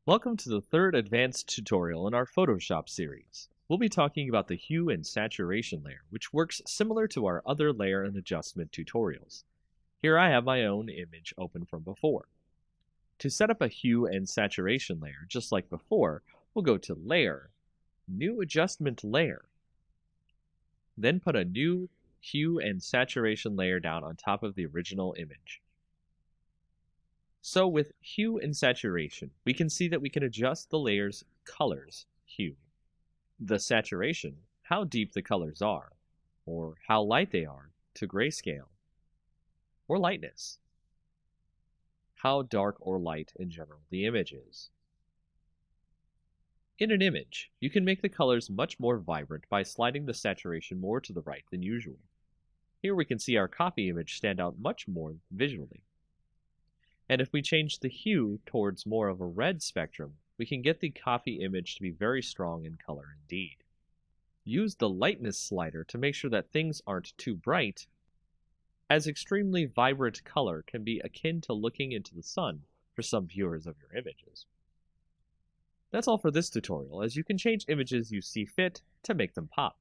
Welcome to the third advanced tutorial in our Photoshop series. We'll be talking about the hue and saturation layer, which works similar to our other layer and adjustment tutorials. Here I have my own image open from before. To set up a hue and saturation layer, just like before, we'll go to Layer, New Adjustment Layer. Then put a new hue and saturation layer down on top of the original image. So with hue and saturation, we can see that we can adjust the layer's colors, hue, the saturation, how deep the colors are, or how light they are, to grayscale, or lightness, how dark or light in general the image is. In an image, you can make the colors much more vibrant by sliding the saturation more to the right than usual. Here we can see our copy image stand out much more visually. And if we change the hue towards more of a red spectrum, we can get the copy image to be very strong in color indeed. Use the lightness slider to make sure that things aren't too bright, as extremely vibrant color can be akin to looking into the sun for some viewers of your images. That's all for this tutorial, as you can change images you see fit to make them pop.